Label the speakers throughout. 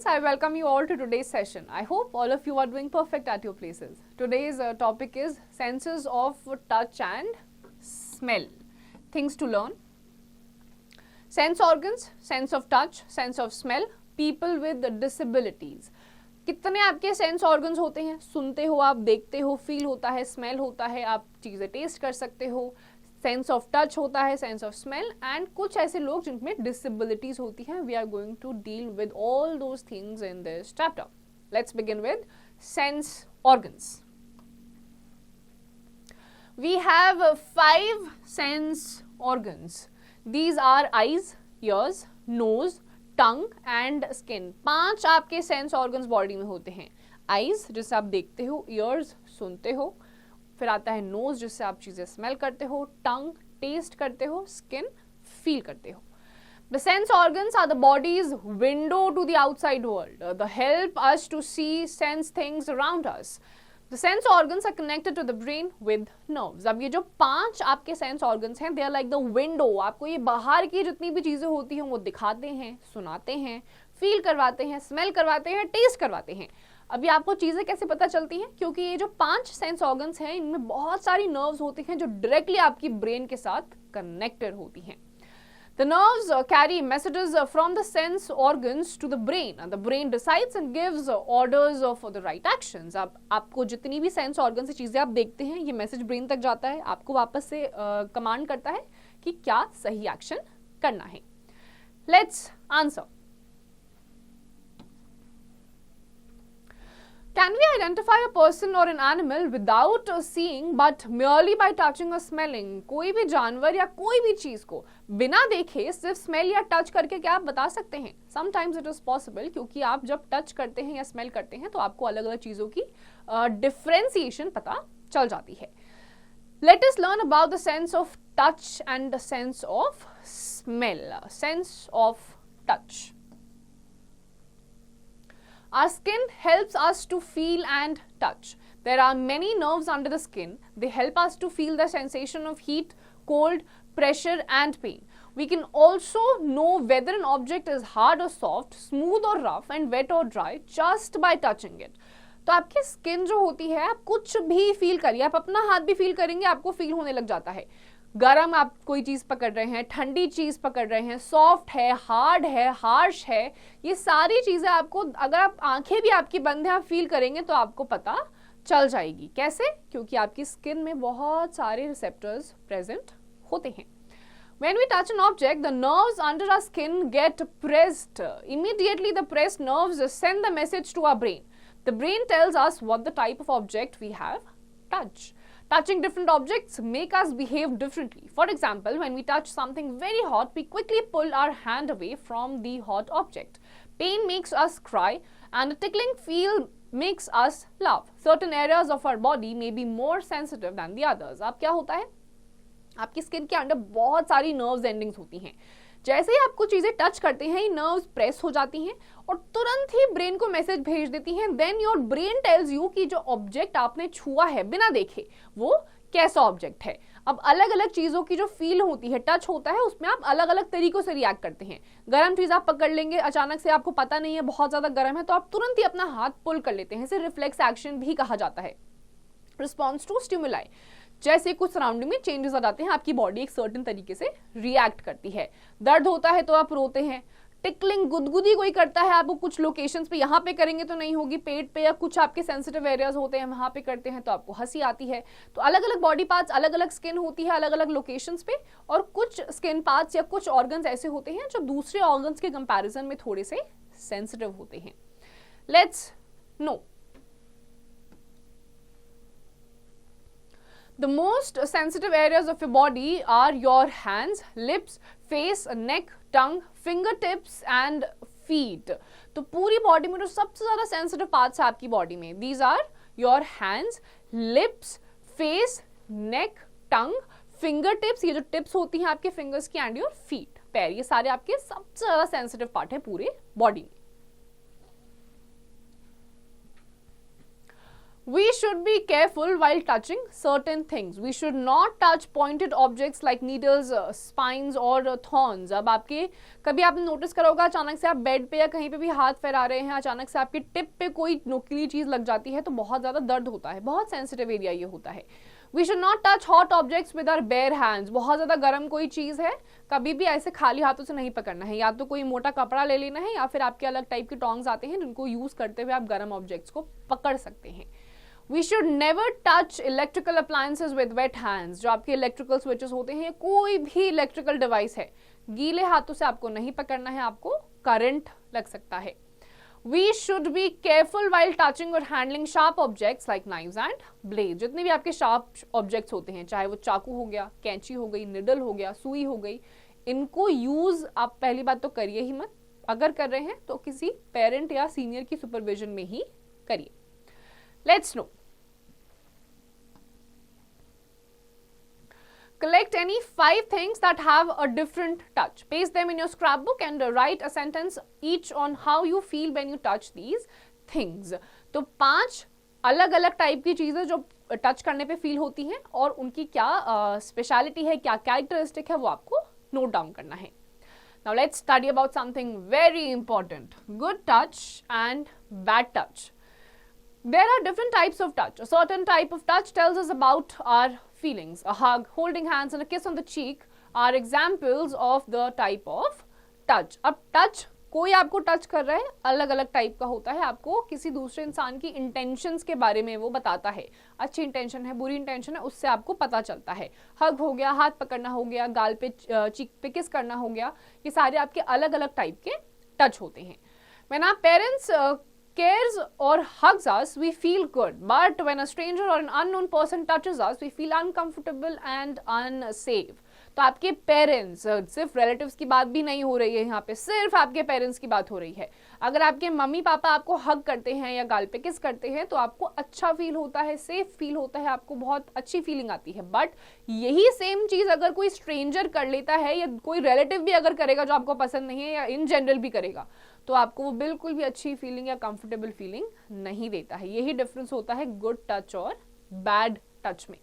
Speaker 1: I welcome you all to today's session. I hope all of you are doing perfect at your places. Today's topic is senses of touch and smell. Things to learn. Sense organs, sense of touch, sense of smell, people with disabilities. कितने आपके sense organs होते हैं? सुनते हो आप, देखते हो, feel होता है, स्मेल होता है, आप चीज़ें टेस्ट कर सकते हो, सेंस ऑफ टच होता है, सेंस ऑफ स्मेल, एंड कुछ ऐसे लोग जिनमें डिसेबिलिटीज होती हैं. We are going to deal with all those things in this chapter. Let's begin with sense organs. We have 5 sense organs. These are eyes, ears, nose, tongue and skin. 5 आपके sense organs body में होते हैं. Eyes जिससे आप देखते हो, years सुनते हो, फिर आता है नोज जिससे आप चीजें स्मेल करते हो, टंग टेस्ट करते हो, स्किन फील करते हो. The sense organs are the body's window to the outside world. They help us to see, sense things around us. The sense organs are connected to the brain with nerves. अब ये जो 5 आपके sense organs हैं, they are like the window. आपको ये बाहर की जितनी भी चीजें होती हैं वो दिखाते हैं, सुनाते हैं, फील करवाते हैं, स्मेल करवाते हैं, टेस्ट करवाते हैं. अभी आपको चीजें कैसे पता चलती हैं? क्योंकि ये जो 5 सेंस ऑर्गन्स हैं, इनमें बहुत सारी नर्व्स होती हैं जो डायरेक्टली आपकी ब्रेन के साथ कनेक्टेड होती हैं. The nerves carry messages from the sense organs to the brain, and the brain decides and gives orders for the right actions. आपको जितनी भी सेंस ऑर्गन से चीजें आप देखते हैं, ये मैसेज ब्रेन तक जाता है, आपको वापस से कमांड करता है कि क्या सही एक्शन करना है. Let's answer. Can we identify a person or an animal without seeing but merely by touching or smelling? कोई भी जानवर या कोई भी चीज को बिना देखे सिर्फ स्मेल या टच करके क्या आप बता सकते हैं? Sometimes it is possible, क्योंकि आप जब टच करते हैं या स्मेल करते हैं तो आपको अलग अलग चीजों की डिफरेंशिएशन पता चल जाती है. Let us learn about the sense of touch and the sense of smell. Sense of touch. Our skin helps us to feel and touch. There are many nerves under the skin. They help us to feel the sensation of heat, cold, pressure and pain. We can also know whether an object is hard or soft, smooth or rough and wet or dry just by touching it. तो आपकी skin जो होती है, आप कुछ भी feel करिए, आप अपना हाथ भी फील करेंगे, आपको फील होने लग जाता है. गरम आप कोई चीज पकड़ रहे हैं, ठंडी चीज पकड़ रहे हैं, सॉफ्ट है, हार्ड है, हार्श है, ये सारी चीजें आपको, अगर आप आंखें भी आपकी बंद है, आप फील करेंगे तो आपको पता चल जाएगी. कैसे? क्योंकि आपकी स्किन में बहुत सारे रिसेप्टर्स प्रेजेंट होते हैं. When we touch an object, the nerves under our skin get pressed. Immediately the pressed nerves send the message to our brain. The brain tells us what the type of object we have touched. Touching different objects make us behave differently. For example, when we touch something very hot, we quickly pull our hand away from the hot object. Pain makes us cry and a tickling feel makes us laugh. Certain areas of our body may be more sensitive than the others. अब क्या होता है? आपकी skin के अंदर बहुत सारी nerves endings होती हैं. जैसे ही आपको चीजें टच करते हैं, ये नर्व्स प्रेस हो जाती हैं और तुरंत ही ब्रेन को मैसेज भेज देती हैं. Then your brain tells you कि जो ऑब्जेक्ट आपने छुआ है बिना देखे, वो कैसा ऑब्जेक्ट है. अब अलग अलग चीजों की जो फील होती है, टच होता है, उसमें आप अलग अलग तरीकों से रिएक्ट करते हैं. गर्म चीज आप पकड़ लेंगे, अचानक से आपको पता नहीं है बहुत ज्यादा गर्म है, तो आप तुरंत ही अपना हाथ पुल कर लेते हैं. इसे रिफ्लेक्स एक्शन भी कहा जाता है. Response to stimuli. जैसे कुछ सराउंडिंग में चेंजेस आ जाते हैं, आपकी बॉडी एक सर्टेन तरीके से रिएक्ट करती है. दर्द होता है तो आप रोते हैं. टिकलिंग, गुदगुदी कोई करता है, आपको कुछ लोकेशंस पे, यहाँ पे करेंगे तो नहीं होगी, पेट पे या कुछ आपके सेंसिटिव एरियाज होते हैं वहां पे करते हैं तो आपको हंसी आती है. तो अलग अलग बॉडी पार्ट्स, अलग अलग स्किन होती है अलग अलग लोकेशंस पे, और कुछ स्किन पार्ट्स या कुछ ऑर्गन्स ऐसे होते हैं जो दूसरे ऑर्गन्स के कंपैरिजन में थोड़े से सेंसिटिव होते हैं. Let's no. The most sensitive areas of your body are your hands, lips, face, neck, tongue, fingertips and feet. तो पूरी बॉडी में जो सबसे ज्यादा सेंसिटिव पार्ट्स है आपकी बॉडी में, these are your hands, lips, face, neck, tongue, fingertips, ये जो टिप्स होती हैं आपके फिंगर्स की, and your feet, पैर, ये सारे आपके सबसे ज्यादा सेंसिटिव पार्ट है पूरे बॉडी में. We should be careful while touching certain things. We should not touch pointed objects like needles, spines or thorns. अब आपके कभी आपने नोटिस करा होगा अचानक से आप बेड पे या कहीं पे भी हाथ फैला रहे हैं, अचानक से आपके टिप पे कोई नुकीली चीज लग जाती है तो बहुत ज्यादा दर्द होता है, बहुत सेंसिटिव एरिया ये होता है. We should not touch hot objects with our bare hands. बहुत ज्यादा गर्म कोई चीज है कभी भी ऐसे खाली हाथों से नहीं पकड़ना है, या तो कोई मोटा कपड़ा ले लेना है या फिर आपके अलग टाइप के टोंग्स आते हैं जिनको यूज करते हुए आप गर्म ऑब्जेक्ट्स को पकड़ सकते हैं. We should never touch electrical appliances with wet hands. जो आपके इलेक्ट्रिकल स्विचेस होते हैं, कोई भी इलेक्ट्रिकल डिवाइस है, गीले हाथों से आपको नहीं पकड़ना है, आपको करंट लग सकता है. We should be careful while touching or handling sharp objects like knives and blades. जितने भी आपके sharp objects होते हैं, चाहे वो चाकू हो गया, कैंची हो गई, निडल हो गया, सुई हो गई, इनको यूज आप पहली बात तो करिए ही मत. अगर कर रहे हैं तो किसी पेरेंट या सीनियर की सुपरविजन में ही करिए. Let's know. Collect any 5 things that have a different touch. Paste them in your scrapbook and write a sentence each on how you feel when you touch these things. तो 5 अलग अलग type की चीजें जो touch करने पे feel होती हैं और उनकी क्या स्पेशलिटी है, क्या कैरेक्टरिस्टिक है, वो आपको नोट डाउन करना है. Now let's study about something very important. Good touch and bad touch. There are different types of touch. A certain type of touch tells us about our feelings. A hug, holding hands and a kiss on the cheek are examples of the type of touch. अब touch कोई आपको touch कर रहा है, अलग अलग type का होता है. आपको किसी दूसरे इंसान की इंटेंशंस के बारे में वो बताता है, अच्छी इंटेंशन है, बुरी इंटेंशन है, उससे आपको पता चलता है. हग हो गया, हाथ पकड़ना हो गया, गाल पे चीक पे किस करना हो गया, ये सारे आपके अलग अलग टाइप के टच होते हैं. When our parents cares or hugs us, we feel good. But when a stranger or an unknown person touches us, we feel uncomfortable and unsafe. तो आपके पेरेंट्स, सिर्फ रिलेटिव्स की बात भी नहीं हो रही है यहाँ पे, सिर्फ आपके पेरेंट्स की बात हो रही है. अगर आपके मम्मी पापा आपको हग करते हैं या गाल पे किस करते हैं तो आपको अच्छा फील होता है, सेफ फील होता है, आपको बहुत अच्छी फीलिंग आती है. बट यही सेम चीज अगर कोई स्ट्रेंजर कर लेता है या कोई रिलेटिव भी अगर करेगा जो आपको पसंद नहीं है या इन जनरल भी करेगा तो आपको वो बिल्कुल भी अच्छी फीलिंग या कंफर्टेबल फीलिंग नहीं देता है. यही डिफरेंस होता है गुड टच और बैड टच में.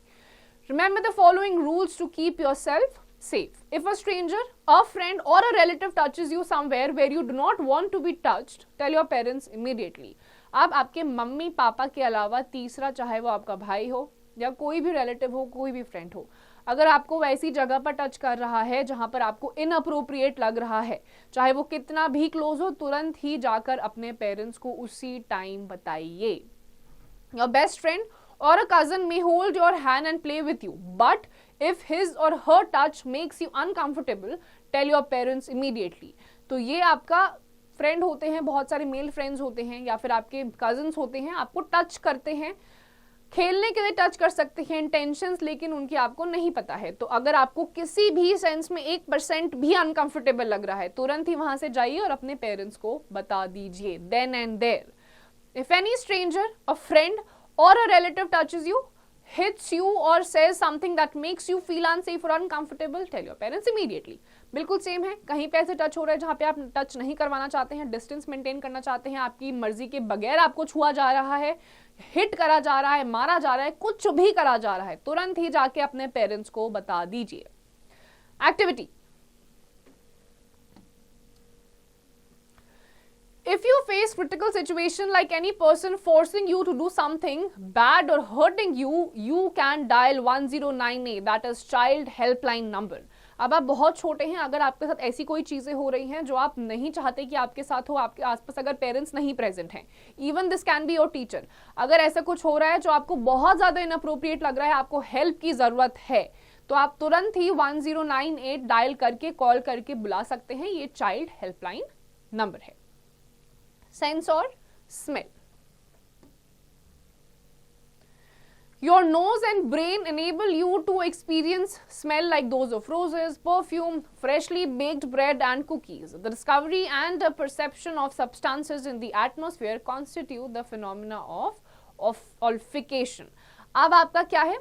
Speaker 1: Remember the following rules to keep yourself safe. If a stranger, a friend or a relative touches you somewhere where you do not want to be touched, tell your parents immediately. अब आपके mummy papa के अलावा तीसरा, चाहे वो आपका भाई हो या कोई भी रिलेटिव हो, कोई भी फ्रेंड हो, अगर आपको वैसी जगह पर टच कर रहा है जहां पर आपको इनअप्रोप्रिएट लग रहा है, चाहे वो कितना भी क्लोज हो, तुरंत ही जाकर अपने पेरेंट्स को उसी टाइम बताइए. Your best friend or a cousin may hold your hand and play with you, but if his or her touch makes you uncomfortable, tell your parents immediately. तो ये आपका फ्रेंड होते हैं, बहुत सारे मेल फ्रेंड्स होते हैं या फिर आपके कजन्स होते हैं, आपको टच करते हैं, खेलने के लिए टच कर सकते हैं, इंटेंशंस लेकिन उनकी आपको नहीं पता है. तो अगर आपको किसी भी सेंस में 1% भी अनकंफर्टेबल लग रहा है, तुरंत ही वहां से जाइए और अपने पेरेंट्स को बता दीजिए, then and there. If any stranger, a friend or a relative touches you, hits you or says something that makes you feel unsafe or uncomfortable, tell your parents immediately. बिल्कुल सेम है, कहीं पे ऐसे touch हो रहा है जहां पे आप टच नहीं करवाना चाहते हैं, डिस्टेंस मेंटेन करना चाहते हैं, आपकी मर्जी के बगैर आपको छुआ जा रहा है, हिट करा जा रहा है, मारा जा रहा है, कुछ भी करा जा रहा है, तुरंत ही जाके अपने पेरेंट्स को बता दीजिए. Activity. If you face critical situation like any person forcing you to do something bad or hurting you, you can dial 1098, that is child helpline number. अब आप बहुत छोटे हैं, अगर आपके साथ ऐसी कोई चीजें हो रही हैं जो आप नहीं चाहते कि आपके साथ हो, आपके आसपास अगर पेरेंट्स नहीं प्रेजेंट हैं, even this can be your teacher, अगर ऐसा कुछ हो रहा है जो आपको बहुत ज्यादा इनअप्रोप्रिएट लग रहा है, आपको हेल्प की जरूरत है, तो आप तुरंत ही 1098 डायल करके, कॉल करके बुला सकते हैं. ये चाइल्ड हेल्पलाइन नंबर है. Sense or smell. Your nose and brain enable you to experience smell like those of roses, perfume, freshly baked bread and cookies. The discovery and the perception of substances in the atmosphere constitute the phenomena of olfaction. अब आपका क्या है,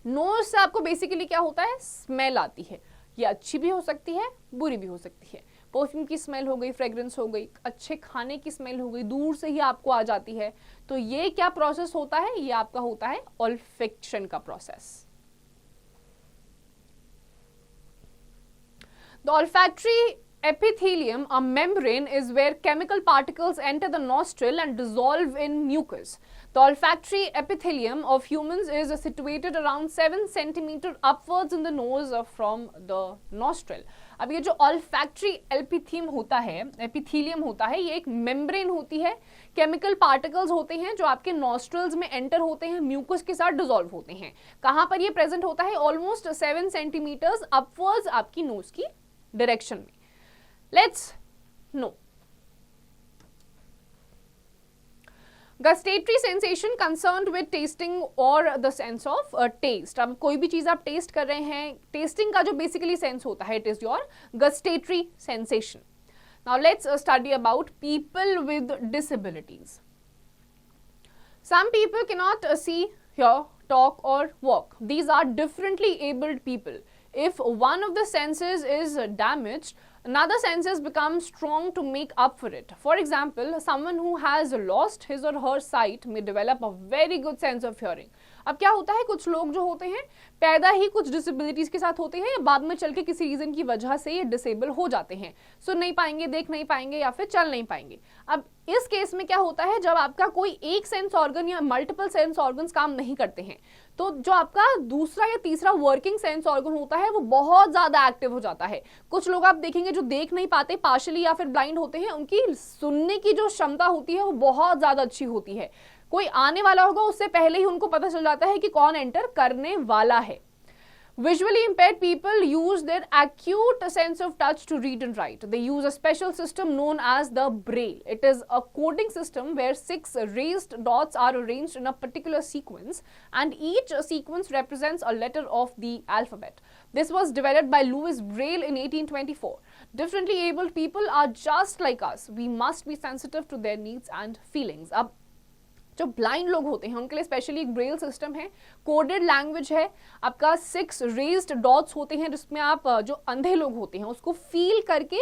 Speaker 1: knows से आपको basically क्या होता है, smell आती है. ये अच्छी भी हो सकती है, बुरी भी हो सकती है. परफ्यूम की स्मेल हो गई, फ्रेग्रेंस हो गई, अच्छे खाने की स्मेल हो गई, दूर से ही आपको आ जाती है। तो ये क्या प्रोसेस होता है? ये आपका होता है ऑल्फैक्शन का process. The olfactory epithelium, a membrane, is where chemical particles enter the nostril and dissolve in mucus. The olfactory epithelium of humans is situated around 7 centimeter upwards in the nose from the nostril. अब ये जो olfactory epithelium होता है, ये एक membrane होती है, chemical particles होते हैं जो आपके नॉस्ट्रल्स में एंटर होते हैं, म्यूकस के साथ डिसॉल्व होते हैं। कहां पर ये प्रेजेंट होता है? ऑलमोस्ट 7 सेंटीमीटर्स अपवर्ड्स आपकी नोज की डायरेक्शन में। Let's no gustatory sensation concerned with testing और द सेंस ऑफ टेस्ट। अब कोई भी चीज आप टेस्ट कर रहे हैं, टेस्टिंग का जो बेसिकली सेंस होता है, it is your gustatory sensation. Now let's study about people with disabilities. Some people cannot see, hear, talk or walk. These are differently abled people. If one of the senses is damaged, another senses become strong to make up for it. For example, someone who has lost his or her sight may develop a very good sense of hearing. अब क्या होता है, कुछ लोग जो होते हैं पैदा ही कुछ डिसेबिलिटीज के साथ होते हैं, या बाद में चल के किसी रीजन की वजह से ये डिसेबल हो जाते हैं, सुन नहीं पाएंगे, देख नहीं पाएंगे या फिर चल नहीं पाएंगे। अब इस केस में क्या होता है, जब आपका कोई एक सेंस ऑर्गन या मल्टीपल सेंस ऑर्गन्स काम नहीं करते हैं, तो जो आपका दूसरा या तीसरा वर्किंग सेंस ऑर्गन होता है वो बहुत ज्यादा एक्टिव हो जाता है। कुछ लोग आप देखेंगे जो देख नहीं पाते, पार्शियली या फिर ब्लाइंड होते हैं, उनकी सुनने की जो क्षमता होती है वो बहुत ज्यादा अच्छी होती है। कोई आने वाला होगा उससे पहले ही उनको पता चल जाता है कि कौन एंटर करने वाला है। Visually impaired people use their acute sense of touch to read and write. They use a special system known as the braille. It is a coding system where 6 raised dots are arranged in a particular sequence, and each sequence represents a letter of the alphabet. This was developed by Louis Braille in 1824. Differently abled people are just like us. We must be sensitive to their needs and feelings. अब जो blind लोग होते हैं उनके लिए specially एक Braille system है, coded language है, आपका 6 रेज्ड डॉट्स होते हैं जिसमें आप जो अंधे लोग होते हैं उसको फील करके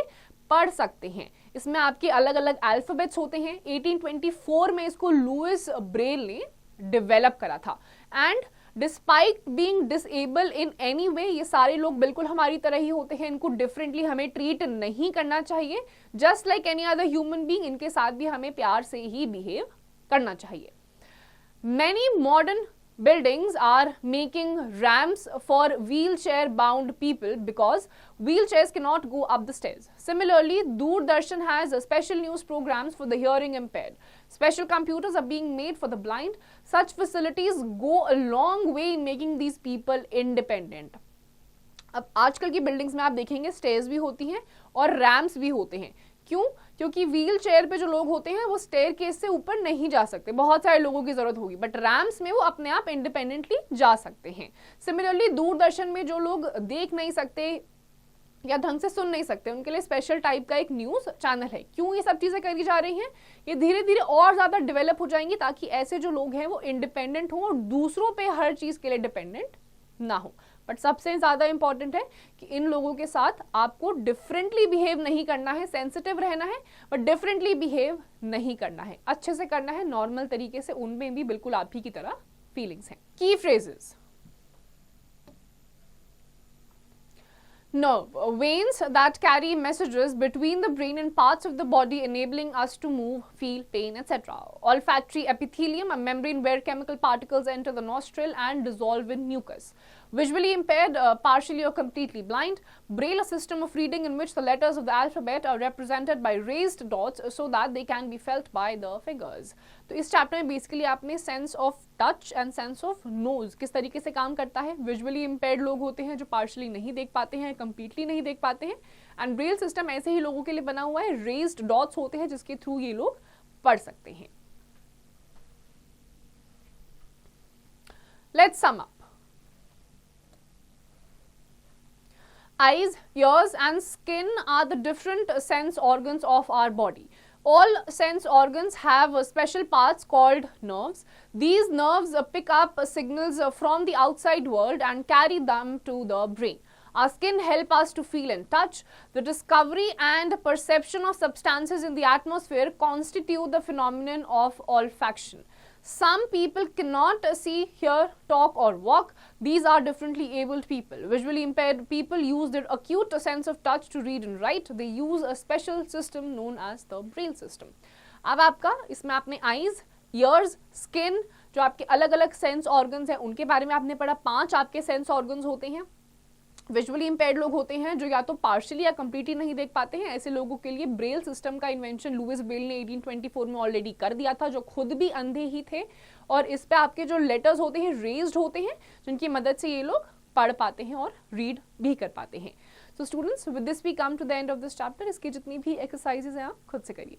Speaker 1: पढ़ सकते हैं। इसमें आपके अलग अलग अल्फाबेट्स होते हैं। 1824 में इसको लुइस ब्रेल ने डेवलप करा था। And despite being disable in any way, ये सारे लोग बिल्कुल हमारी तरह ही होते हैं, इनको डिफरेंटली हमें ट्रीट नहीं करना चाहिए। Just like any other human being, इनके साथ भी हमें प्यार से ही बिहेव करना चाहिए। Many modern buildings are making ramps for wheelchair bound people because wheelchairs cannot go up the stairs. Similarly, Doordarshan has special news programs for the hearing impaired. Special computers are being made for the blind. Such facilities go a long way in making these people independent. अब आजकल की buildings में आप देखेंगे stairs भी होती हैं और रैम्प्स भी होते हैं। क्यों? क्योंकि व्हील चेयर पे जो लोग होते हैं वो स्टेयर केस से ऊपर नहीं जा सकते, बहुत सारे लोगों की जरूरत होगी, बट रैम्प्स में वो अपने आप इंडिपेंडेंटली जा सकते हैं। सिमिलरली दूरदर्शन में जो लोग देख नहीं सकते या ढंग से सुन नहीं सकते, उनके लिए स्पेशल टाइप का एक न्यूज चैनल है। क्यों ये सब चीजें करी जा रही हैं? ये धीरे धीरे और ज्यादा डेवलप हो जाएंगी ताकि ऐसे जो लोग हैं वो इंडिपेंडेंट हो और दूसरों पे हर चीज के लिए डिपेंडेंट ना हो। बट सबसे ज्यादा इंपॉर्टेंट है कि इन लोगों के साथ आपको डिफरेंटली बिहेव नहीं करना है, सेंसिटिव रहना है, बट डिफरेंटली बिहेव नहीं करना है, अच्छे से करना है, नॉर्मल तरीके से। उनमें भी बिल्कुल आप ही की तरह फीलिंग्स हैं। की phrases: nerve, veins that carry messages between the brain and parts of the body enabling us to move, feel pain, etc. Olfactory epithelium, a membrane where chemical particles enter the nostril and dissolve in mucus. Visually impaired, partially or completely blind. Braille, a system of reading in which the letters of the alphabet are represented by raised dots so that they can be felt by the fingers. तो इस chapter में basically आपने sense of touch and sense of nose किस तरीके से काम करता है। विजुअली इम्पेयर्ड लोग होते हैं जो पार्शली नहीं देख पाते हैं, कंप्लीटली नहीं देख पाते हैं, एंड ब्रेल सिस्टम ऐसे ही लोगों के लिए बना हुआ है। रेज्ड डॉट्स होते हैं जिसके थ्रू ये लोग पढ़ सकते हैं। Let's sum up. Eyes, ears and skin are the different sense organs of our body. All sense organs have special parts called nerves. These nerves pick up signals from the outside world and carry them to the brain. Our skin help us to feel and touch. The discovery and perception of substances in the atmosphere constitute the phenomenon of olfaction. Some people cannot see, hear, talk or walk. These are differently abled people. Visually impaired people use their acute sense of touch to read and write. They use a special system known as the Braille system. अब आपका इसमें आपने eyes, years, skin, जो आपके अलग अलग sense organs हैं उनके बारे में आपने पढ़ा. 5 आपके सेंस ऑर्गन्स होते हैं. विजुअली इंपेयर्ड लोग होते हैं जो या तो पार्शियली या कंप्लीटली नहीं देख पाते हैं. ऐसे लोगों के लिए ब्रेल सिस्टम का इन्वेंशन लुइस ब्रेल ने 1824 में ऑलरेडी कर दिया था, जो खुद भी अंधे ही थे. और इस पे आपके जो लेटर्स होते हैं रेज्ड होते हैं, जिनकी मदद से ये लोग पढ़ पाते हैं और रीड भी कर पाते हैं. So students, with this we come to the end of this chapter. इसकी जितनी भी एक्सरसाइजेज हैं आप खुद से करिए.